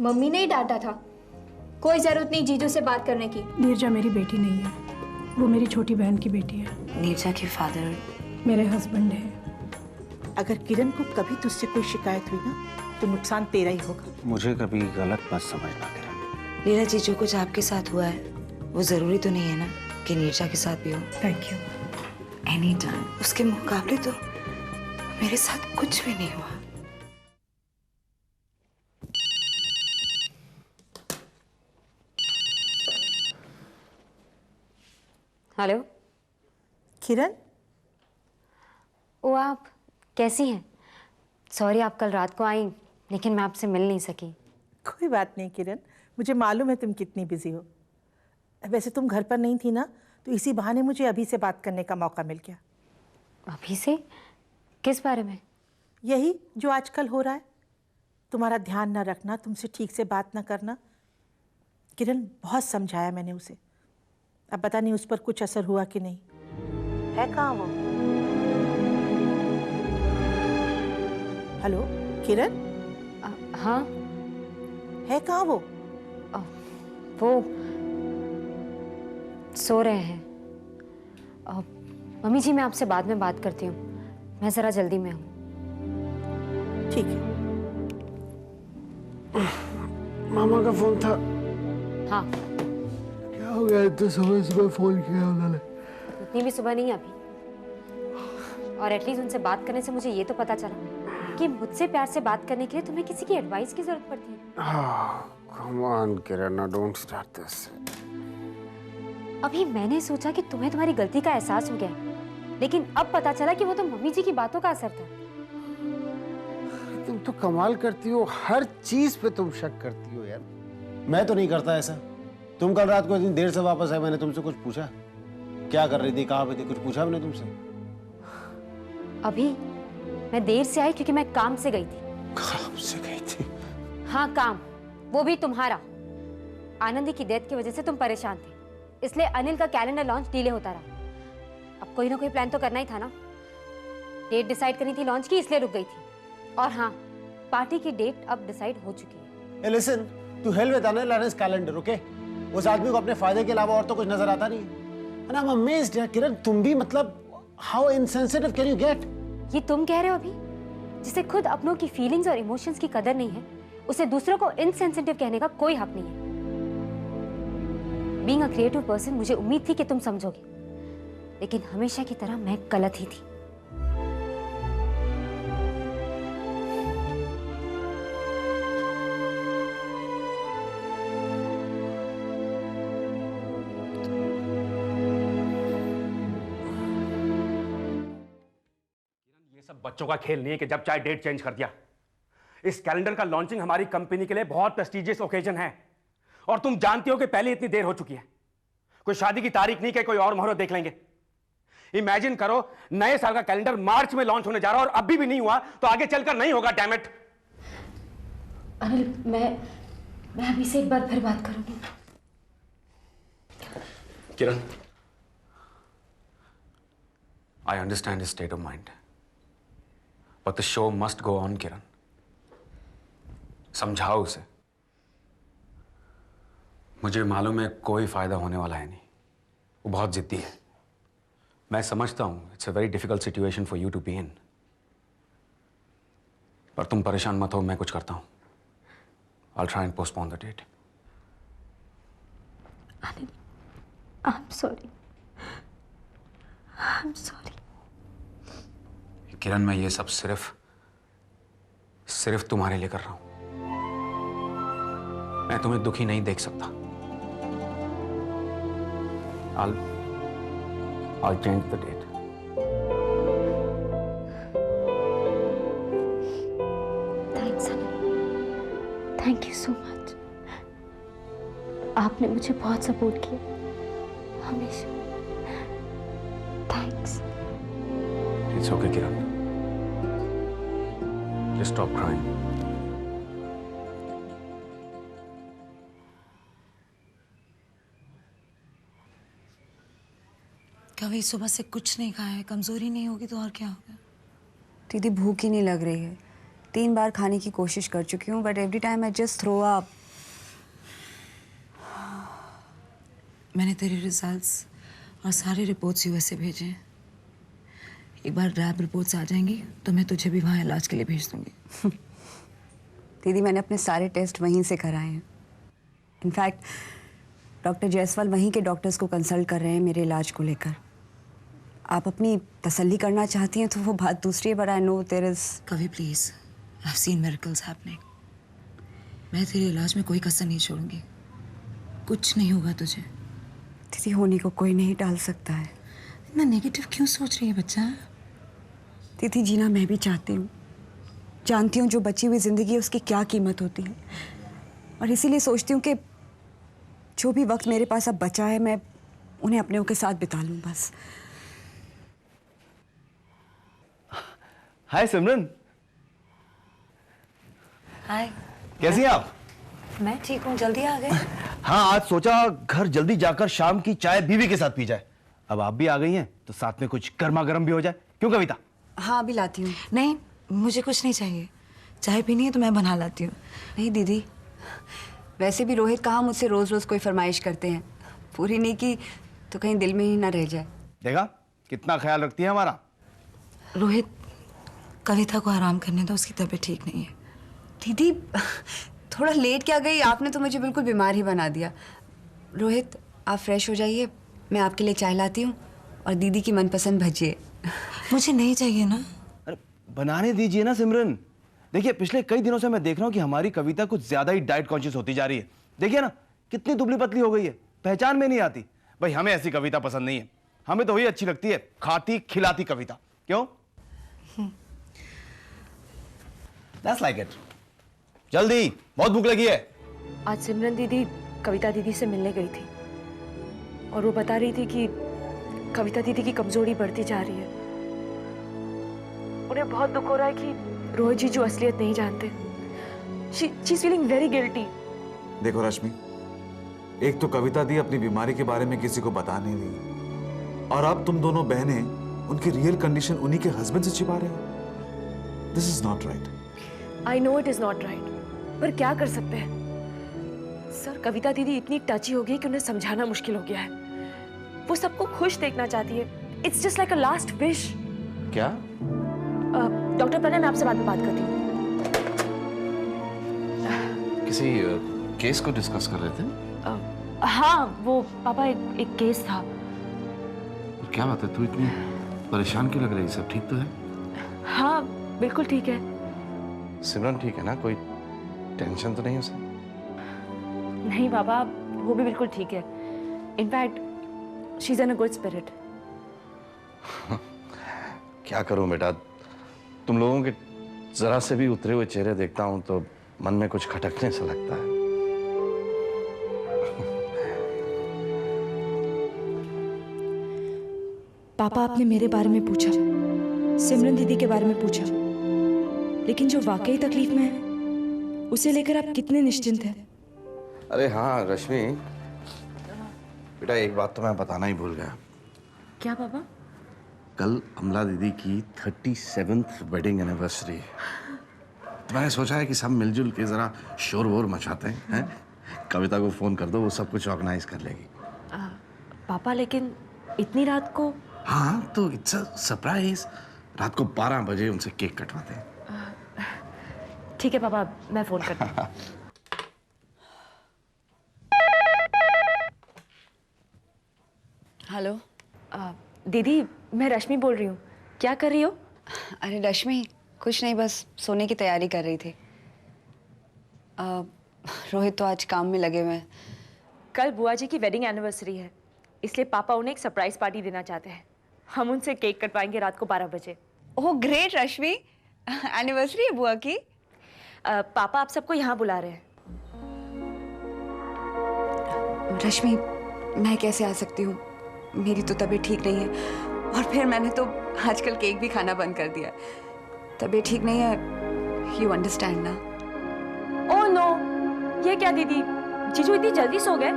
Mummy ने ही डांटा था। कोई जरूरत नहीं जीजू से बात करने की। नीरजा मेरी बेटी नहीं है, वो मेरी छोटी बहन की बेटी है। नीरजा के फादर मेरे हस्बैंड है। अगर किरण को कभी तुझसे कोई शिकायत हुई ना तो नुकसान तेरा ही होगा। मुझे कभी गलत मत समझना किरण। लीला जी, जो कुछ आपके साथ हुआ है वो जरूरी तो नहीं है ना कि नीरजा के साथ भी हो। Thank you. Any time. उसके मुकाबले तो मेरे साथ कुछ भी नहीं हुआ। हेलो किरण, ओ आप कैसी हैं? सॉरी आप कल रात को आई लेकिन मैं आपसे मिल नहीं सकी। कोई बात नहीं किरण, मुझे मालूम है तुम कितनी बिजी हो। वैसे तुम घर पर नहीं थी ना, तो इसी बहाने मुझे अभी से बात करने का मौका मिल गया। अभी से? किस बारे में? यही जो आजकल हो रहा है, तुम्हारा ध्यान न रखना, तुमसे ठीक से बात न करना। किरण, बहुत समझाया मैंने उसे, अब पता नहीं उस पर कुछ असर हुआ कि नहीं। है कहाँ वो? हेलो किरण, हाँ है कहाँ वो? वो सो रहे हैं। मम्मी जी मैं आपसे बाद में बात करती हूँ, मैं ज़रा जल्दी में हूँ। ठीक है। मामा का फोन था। हाँ। क्या हो गया, इतने सुबह सुबह फोन किया उन्होंने? उतनी भी सुबह नहीं अभी, और एटलीस्ट उनसे बात करने से मुझे ये तो पता चला कि मुझसे प्यार से बात करने के लिए तुम्हें किसी की एडवाइस की जरूरत पड़ती है। Come on, Kiran, don't start this. अभी मैंने सोचा कि तुम्हें तुम्हारी गलती का एहसास हो गया है, लेकिन अब पता चला कि वो तो मम्मी जी की बातों का असर था। तुम तो कमाल करती हो, हर चीज पे तुम शक करती हो यार। मैं तो नहीं करता ऐसा। तुम कल रात को इतनी देर से वापस आए, मैंने तुमसे कुछ पूछा? क्या कर रही थी, कहाँ पे थी, कुछ पूछा मैंने तुमसे? अभी मैं देर से आई क्योंकि मैं काम से गई थी। काम से गई थी? हाँ काम, वो भी तुम्हारा। आनंदी की डेथ की वजह से तुम परेशान थे, इसलिए अनिल का कैलेंडर लॉन्च डिले होता रहा। अब कोई ना कोई प्लान तो करना ही था ना। डेट डिसाइड करनी थी लॉन्च की, इसलिए रुक गई थी। और हाँ, पार्टी की डेट अब डिसाइड हो चुकी है। Hey, listen, to hell with Anil and his calendar, okay? उस आदमी को अपने फायदे के अलावा और तो कुछ नजर आता नहीं है। And I'm amazed यार किरण, तुम भी मतलब how insensitive can you get? ये तुम कह रहे हो अभी? जिसे खुद अपनों की फीलिंग्स और इमोशंस की कदर नहीं है, उसे दूसरों को इनसेंसिटिव कहने का कोई हक नहीं है। बीइंग अ क्रिएटिव पर्सन, मुझे उम्मीद थी कि तुम समझोगे, लेकिन हमेशा की तरह मैं गलत ही थी। ये सब बच्चों का खेल नहीं है कि जब चाहे डेट चेंज कर दिया। इस कैलेंडर का लॉन्चिंग हमारी कंपनी के लिए बहुत प्रेस्टिजियस ओकेजन है, और तुम जानती हो कि पहले इतनी देर हो चुकी है। कोई शादी की तारीख नहीं कि कोई और मुहूर्त देख लेंगे। इमेजिन करो, नए साल का कैलेंडर मार्च में लॉन्च होने जा रहा है और अभी भी नहीं हुआ तो आगे चलकर नहीं होगा। Damn it. अनिल, मैं अभी से एक बार फिर बात करूंगी। किरण, I understand his state of mind, but the show must go on, किरण। समझाओ उसे। मुझे मालूम है कोई फायदा होने वाला है नहीं, वो बहुत जिद्दी है। मैं समझता हूं it's a very difficult situation for you to be in, पर तुम परेशान मत हो, मैं कुछ करता हूं। I'll try and postpone the date. Anil, I'm sorry. I'm sorry. किरण, मैं ये सब सिर्फ तुम्हारे लिए कर रहा हूं। मैं तुम्हें दुखी नहीं देख सकता। I'll change the date. Thanks, Anil. Thank you so much. आपने मुझे बहुत सपोर्ट किया, हमेशा। Thanks. It's okay, Kiran. Just stop crying. कभी सुबह से कुछ नहीं खाया है, कमजोरी नहीं होगी तो और क्या होगा? दीदी भूख ही नहीं लग रही है, 3 बार खाने की कोशिश कर चुकी हूँ, but every time I just throw up. मैंने तेरे रिजल्ट्स और सारे रिपोर्ट्स यूएसए भेजे हैं। एक बार लैब रिपोर्ट्स आ जाएंगी तो मैं तुझे भी वहाँ इलाज के लिए भेज दूंगी। दीदी मैंने अपने सारे टेस्ट वहीं से कराए हैं। इनफैक्ट डॉक्टर जायसवाल वहीं के डॉक्टर्स को कंसल्ट कर रहे हैं मेरे इलाज को लेकर। आप अपनी तसल्ली करना चाहती हैं तो वो बात दूसरी है, but I know there is. कभी please, I have seen miracles happening. मैं तेरे इलाज में कोई कसर नहीं छोड़ूंगी। कुछ नहीं होगा तुझे। दीदी होने को कोई नहीं टाल सकता है। इतना नेगेटिव क्यों सोच रही है बच्चा? दीदी जीना मैं भी चाहती हूँ, जानती हूँ जो बची हुई जिंदगी है उसकी क्या कीमत होती है, और इसीलिए सोचती हूँ कि जो भी वक्त मेरे पास अब बचा है मैं उन्हें अपनों के साथ बिता लूँ बस। हाय सिमरन। हाय, कैसी हैं आप? मैं ठीक हूँ, जल्दी आ गए। हाँ, आज सोचा घर जल्दी जाकर शाम की चाय बीवी के साथ पी जाए। अब आप भी आ गई हैं तो साथ में कुछ गर्मा गर्म भी हो जाए। क्यों कविता? हाँ अभी लाती हूँ। नहीं, मुझे कुछ नहीं चाहिए। चाय पीनी है तो मैं बना लाती हूँ। नहीं दीदी, वैसे भी रोहित कहाँ मुझसे रोज रोज कोई फरमाइश करते हैं, पूरी नहीं की तो कहीं दिल में ही ना रह जाए। देखा कितना ख्याल रखती है हमारा। रोहित, कविता को आराम करने दो, उसकी तबीयत ठीक नहीं है। दीदी थोड़ा लेट क्या गई, आपने तो मुझे बिल्कुल बीमार ही बना दिया। रोहित आप फ्रेश हो जाइए, मैं आपके लिए चाय लाती हूँ और दीदी की मनपसंद भजिए। मुझे नहीं चाहिए ना। अरे बनाने दीजिए ना सिमरन। देखिए पिछले कई दिनों से मैं देख रहा हूँ कि हमारी कविता कुछ ज्यादा ही डाइट कॉन्शियस होती जा रही है। देखिए ना कितनी दुबली पतली हो गई है, पहचान में नहीं आती। भाई हमें ऐसी कविता पसंद नहीं है, हमें तो वही अच्छी लगती है, खाती खिलाती कविता। क्यों? That's like it. जल्दी, बहुत भूख लगी है। आज सिमरन दीदी कविता दीदी से मिलने गई थी और वो बता रही थी कि कविता दीदी की कमजोरी बढ़ती जा रही है। उन्हें बहुत दुख हो रहा है कि रोहित जी जो असलियत नहीं जानते। She is feeling very guilty. देखो रश्मि, एक तो कविता दी अपनी बीमारी के बारे में किसी को बता नहीं रही, और अब तुम दोनों बहनें उनकी रियल कंडीशन उन्हीं के हस्बैंड से छिपा रहे हो। This is not right. I know it is not right, पर क्या कर सकते हैं सर। कविता दीदी इतनी टची हो गई कि उन्हें समझाना मुश्किल हो गया है। वो सबको खुश देखना चाहती है। It's just like a last wish. क्या? डॉक्टर प्रणय, मैं आपसे बाद में बात करती हूँ। किसी केस को डिस्कस कर रहे थे? हाँ, वो पापा एक केस था। क्या बात है, तू इतनी परेशान क्यों लग रही है? सब ठीक तो है? हाँ बिल्कुल ठीक है। सिमरन ठीक है ना? कोई टेंशन तो नहीं है उसे? नहीं पापा, वो भी बिल्कुल ठीक है। In fact she is in a good spirit. क्या करूं बेटा, तुम लोगों के जरा से भी उतरे हुए चेहरे देखता हूं तो मन में कुछ खटकने से लगता है। पापा आपने मेरे बारे में पूछा, सिमरन दीदी के बारे में पूछा, लेकिन जो वाकई तकलीफ में है उसे लेकर आप कितने निश्चिंत हैं? अरे हाँ रश्मि, बेटा एक बात तो मैं बताना ही भूल गया। क्या पापा? कल अमला दीदी की 37th वेडिंग एनिवर्सरी है, तो मैंने सोचा है कि सब मिलजुल के जरा शोर वोर मचाते हैं। कविता को फोन कर दो, वो सब कुछ ऑर्गेनाइज कर लेगी। पापा लेकिन इतनी रात को? हाँ तो इट्स अ सरप्राइज। रात को 12 बजे उनसे केक कटवाते हैं। ठीक है पापा, मैं फोन करती हूँ। हेलो दीदी, मैं रश्मि बोल रही हूँ। क्या कर रही हो? अरे रश्मि कुछ नहीं, बस सोने की तैयारी कर रही थी। रोहित तो आज काम में लगे हुए हैं। कल बुआ जी की वेडिंग एनिवर्सरी है, इसलिए पापा उन्हें एक सरप्राइज पार्टी देना चाहते हैं। हम उनसे केक कटवाएंगे रात को 12 बजे। ओह ग्रेट रश्मि, एनिवर्सरी है बुआ की। पापा आप सबको यहाँ बुला रहे हैं। रश्मि मैं कैसे आ सकती हूँ, मेरी तो तबीयत ठीक नहीं है, और फिर मैंने तो आजकल केक भी खाना बंद कर दिया। तबीयत ठीक नहीं है, यू अंडरस्टैंड ना? ओह नो, ये क्या दीदी, जीजू इतनी जल्दी सो गए?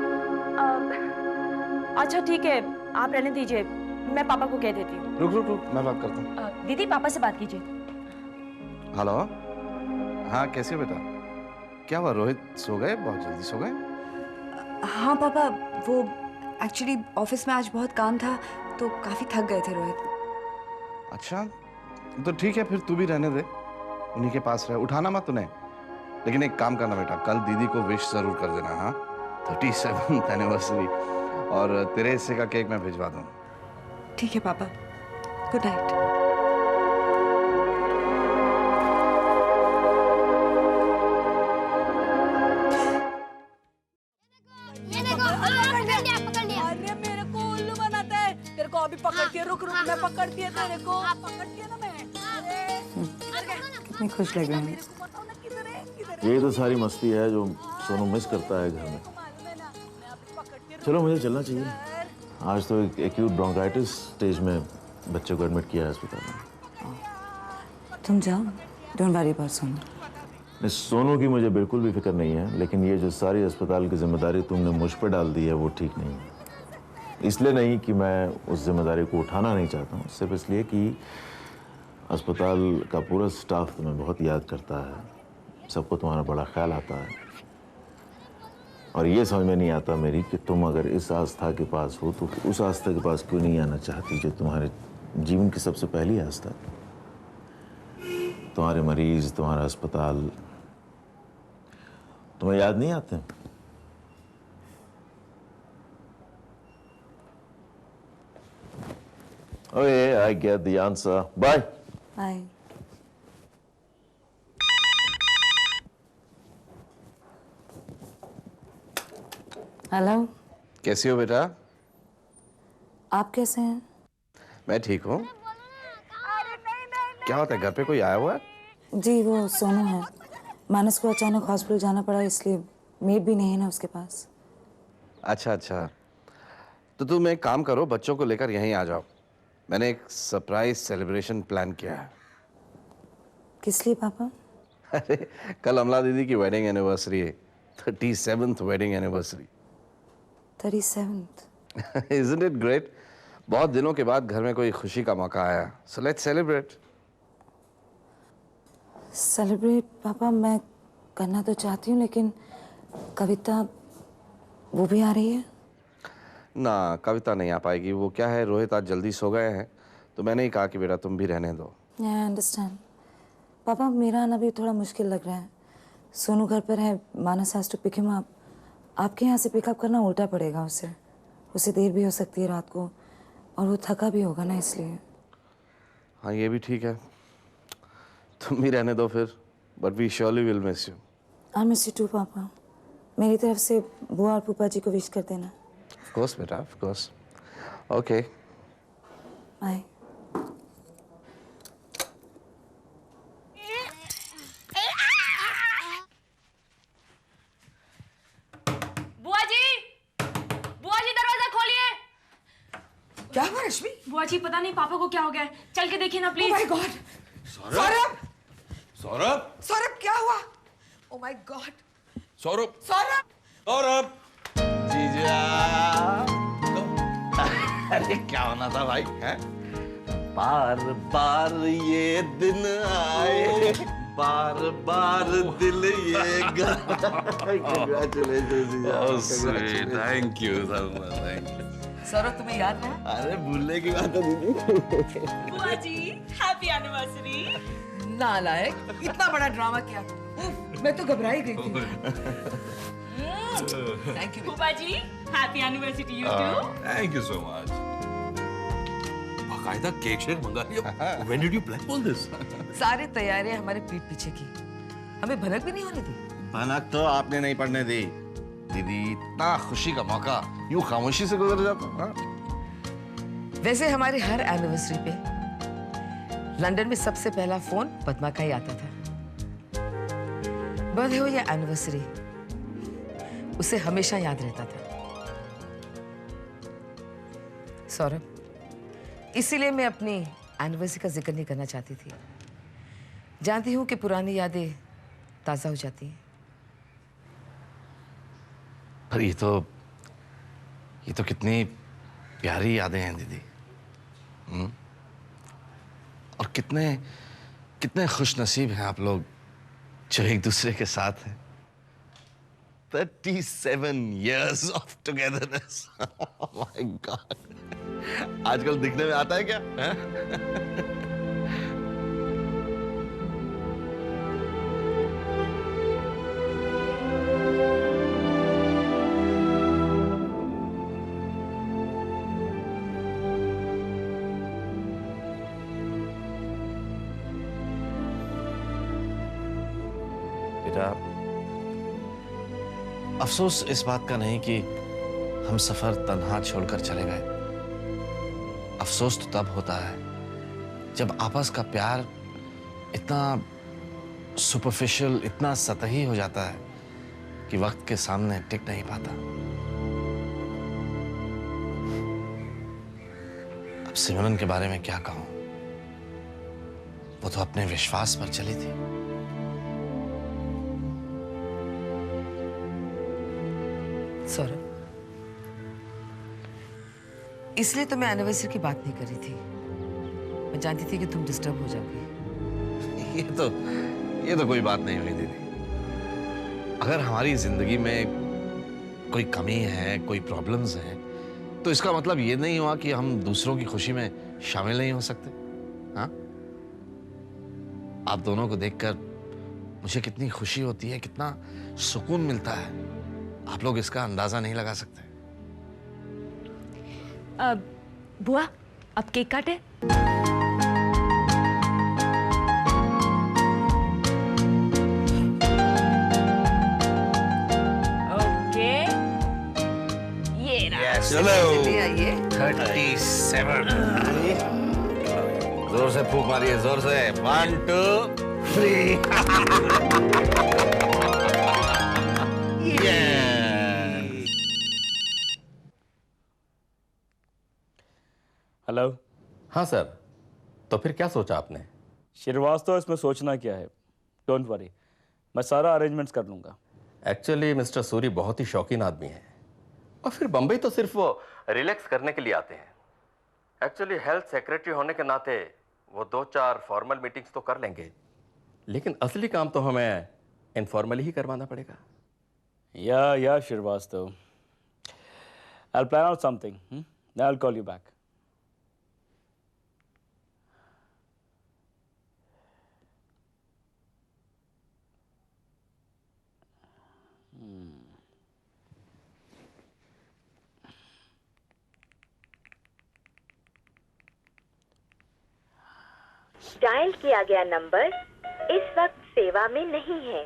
अच्छा ठीक है, आप रहने दीजिए, मैं पापा को कह देती हूँ। रुक रुक रुक, मैं बात करता हूँ। दीदी पापा से बात कीजिए। हेलो हाँ कैसे हो बेटा? क्या हुआ, रोहित सो गए? बहुत जल्दी सो गए? हाँ पापा, वो एक्चुअली ऑफिस में आज बहुत काम था तो काफी थक गए थे रोहित। अच्छा तो ठीक है, फिर तू भी रहने दे, उन्हीं के पास रहे, उठाना मत उन्हें। लेकिन एक काम करना बेटा, कल दीदी को विश जरूर कर देना। हाँ 37th एनिवर्सरी, और तेरे हिस्से का केक मैं भिजवा दूंगा। ठीक है पापा, गुड नाइट। अरे मेरे को उल्लू बनाता है, तेरे को अभी पकड़ती है, रुक रुक, मैं पकड़ती है तेरे को, पकड़ती है ना मैं। कितने खुश लग रहे हैं। ये तो सारी मस्ती है जो सोनू मिस करता है घर में। चलो मुझे चलना चाहिए, आज तो एक एक्यूट ब्रोंकाइटिस स्टेज में बच्चे को एडमिट किया है अस्पताल में। तुम जाओ, डोंट वरी अबाउट सोनू। नहीं, सोनू की मुझे बिल्कुल भी फिक्र नहीं है, लेकिन ये जो सारी अस्पताल की जिम्मेदारी तुमने मुझ पर डाल दी है वो ठीक नहीं है। इसलिए नहीं कि मैं उस जिम्मेदारी को उठाना नहीं चाहता हूँ, सिर्फ इसलिए कि अस्पताल का पूरा स्टाफ तुम्हें बहुत याद करता है, सबको तुम्हारा बड़ा ख्याल आता है। और ये समझ में नहीं आता मेरी कि तुम अगर इस आस्था के पास हो तो उस आस्था के पास क्यों नहीं आना चाहती जो तुम्हारे जीवन की सबसे पहली आस्था है। तुम्हारे मरीज, तुम्हारा अस्पताल तुम्हें याद नहीं आते? Okay, I get the answer. Bye. Bye. Hello, कैसी हो बेटा? आप कैसे हैं? मैं ठीक हूँ। क्या होता है, घर पे कोई आया हुआ है? जी वो सोनू है, मानस को अचानक हॉस्पिटल जाना पड़ा, इसलिए मेड भी नहीं है ना उसके पास। अच्छा अच्छा, तो तुम एक काम करो, बच्चों को लेकर यहीं आ जाओ, मैंने एक सरप्राइज सेलिब्रेशन प्लान किया है। किस लिए पापा? अरे कल अमला दीदी की वेडिंग एनिवर्सरी है, 37th wedding anniversary. 37th? Isn't it great? बहुत दिनों के बाद घर में कोई खुशी का मौका आया, so let's celebrate. सेलिब्रेट पापा मैं करना तो चाहती हूँ, लेकिन कविता वो भी आ रही है? ना कविता नहीं आ पाएगी, वो क्या है, रोहित आज जल्दी सो गए हैं तो मैंने ही कहा कि बेटा तुम भी रहने दो। आई अंडरस्टैंड पापा, मेरा आना भी थोड़ा मुश्किल लग रहा है। सोनू घर पर है, Manas has to pick him up. आपके यहाँ से पिकअप करना उल्टा पड़ेगा उसे देर भी हो सकती है रात को, और वो थका भी होगा ना, इसलिए। हाँ ये भी ठीक है, तुम भी रहने दो फिर, but we surely will miss you. I miss you too papa, मेरी तरफ से बुआ और फूफा जी को विश कर देना। ऑफ कोर्स बेटा, ऑफ कोर्स। Okay bye. बुआ जी दरवाजा खोलिए। क्या हुआ रश्मि? बुआ जी पता नहीं पापा को क्या हो गया है, चल के देखिए ना please. Oh my God! Saurabh! Saurabh! Saurabh क्या हुआ? Oh my God! Saurabh! Saurabh! Saurabh! जीजा, अरे क्या होना था भाई, हैं? बार बार ये दिन आए, बार बार दिल ये Congratulations. Thank you, thank you. Saurabh तुम्हें याद है? अरे भूलने की बात है दीदी। बुआ जी हैप्पी एनिवर्सरी। नालायक, इतना बड़ा ड्रामा किया। उफ, मैं तो घबरा ही गई थी। थैंक यू बुआ जी happy anniversary to you too. Thank you so much. बाकायदा केक शेक मंगा लिया। When did you plan all this? सारी तैयारियां हमारे पीठ पीछे की, हमें भनक भी नहीं होने दी। भनक तो आपने नहीं पड़ने दी दीदी, इतना खुशी का मौका यूं खामोशी से गुजर जाता। हाँ? वैसे हमारी हर एनिवर्सरी पे लंदन में सबसे पहला फोन पद्मा का ही आता था। बर्थडे हो या एनिवर्सरी, उसे हमेशा याद रहता था। सौरभ, इसीलिए मैं अपनी एनिवर्सरी का जिक्र नहीं करना चाहती थी। जानती हूँ कि पुरानी यादें ताज़ा हो जाती हैं। पर ये तो कितनी प्यारी यादें हैं दीदी। और कितने कितने खुश नसीब हैं आप लोग जो एक दूसरे के साथ है। 37 years of togetherness. Oh my God. आजकल दिखने में आता है क्या? बेटा, अफसोस इस बात का नहीं कि हम सफर तन्हा छोड़कर चले गए। अफसोस तो तब होता है जब आपस का प्यार इतना सुपरफिशियल, इतना सतही हो जाता है कि वक्त के सामने टिक नहीं पाता। अब सिमरन के बारे में क्या कहूं? वो तो अपने विश्वास पर चली थी। सौरभ, इसलिए तो मैं एनिवर्सरी की बात नहीं कर रही थी। मैं जानती थी कि तुम डिस्टर्ब हो जाओगी। ये तो कोई बात नहीं हुई दीदी। अगर हमारी जिंदगी में कोई कमी है, कोई प्रॉब्लम्स हैं, तो इसका मतलब ये नहीं हुआ कि हम दूसरों की खुशी में शामिल नहीं हो सकते। हाँ, आप दोनों को देखकर मुझे कितनी खुशी होती है, कितना सुकून मिलता है, आप लोग इसका अंदाजा नहीं लगा सकते। बुआ, अब केक काटे। ओके, ये रहा। चलो 37। जोर से फूंक मारिए, जोर से। 1 2 3। हेलो। हाँ सर, तो फिर क्या सोचा आपने? श्रीवास्तव, इसमें सोचना क्या है? डोंट वरी, मैं सारा अरेंजमेंट्स कर लूँगा। एक्चुअली मिस्टर सूरी बहुत ही शौकीन आदमी हैं, और फिर बम्बई तो सिर्फ वो रिलैक्स करने के लिए आते हैं। एक्चुअली हेल्थ सेक्रेटरी होने के नाते वो 2-4 फॉर्मल मीटिंग्स तो कर लेंगे, लेकिन असली काम तो हमें इनफॉर्मली ही करवाना पड़ेगा। या Srivastava, I'll plan out something. Then I'll call you back. Dial किया गया नंबर इस वक्त सेवा में नहीं है।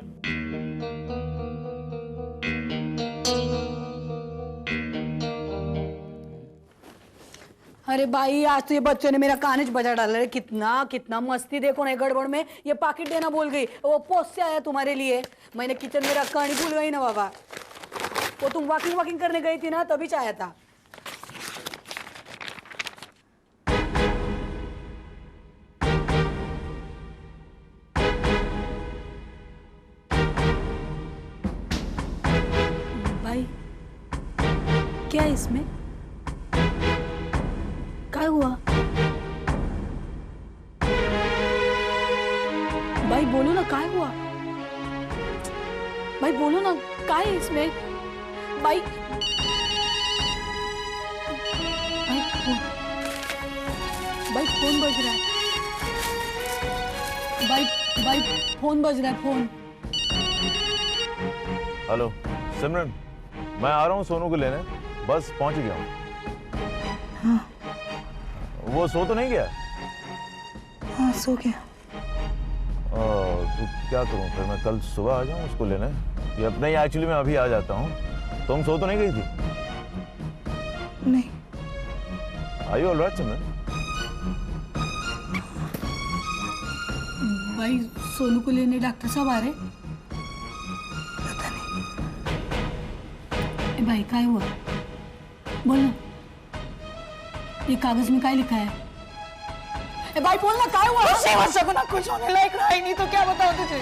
अरे भाई, आज तो ये बच्चों ने मेरा कानज बजा डाला है। कितना कितना मस्ती, देखो ना, गड़बड़ में ये पाकिट देना भूल गई। वो पोस्ट से आया तुम्हारे लिए, मैंने किचन में रखा, नहीं भूल गई ना बाबा। वो तुम वॉकिंग करने गई थी ना, तभी चाया था। भाई, क्या है इसमें? क्या हुआ? भाई बोलो ना, क्या हुआ? भाई बोलो ना, क्या है इसमें? भाई भाई फोन बज रहा है। भाई फोन बज रहा है, फोन। हेलो सिमरन, मैं आ रहा हूँ सोनू को लेने, बस पहुंच गया हूँ। हाँ। वो सो तो नहीं गया? हाँ, सो गया। तो क्या करूँ फिर, मैं कल सुबह आ जाऊँ उसको लेने? या नहीं, एक्चुअली मैं अभी आ जाता हूँ। तुम सो तो नहीं गई थी? नहीं। Are you all right, सिमरन? भाई, सोनू को लेने डॉक्टर साहब आ रहे? पता नहीं। ए भाई, क्या हुआ? बोलो, ये कागज में क्या लिखा है? ए भाई बोलना, क्या हुआ? कुछ होने लायक रहा ही नहीं तो क्या बताओ तुझे?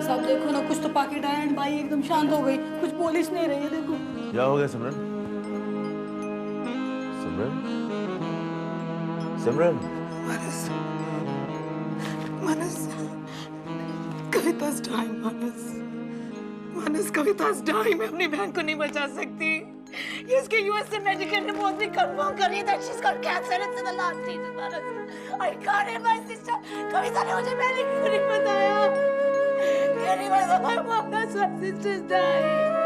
सब देखो ना, कुछ तो पाकिट आया एंड भाई एकदम शांत हो गई। कुछ पुलिस नहीं रही है, देखो। क्या हो गया सिमरन? सिमरन? सिमरन? मानस, मानस, कविता's dying, मानस, मानस, कविता's dying। मैं अपनी बहन को नहीं बचा सकती। ये इसके यूएस से मेडिकल रिपोर्ट भी कंफर्म कर रही है that she's got cancer in the last stages, Manas. I can't help my sister। कविता ने मुझे पहले क्यों नहीं बताया? क्यों नहीं बताया? My sister's dying।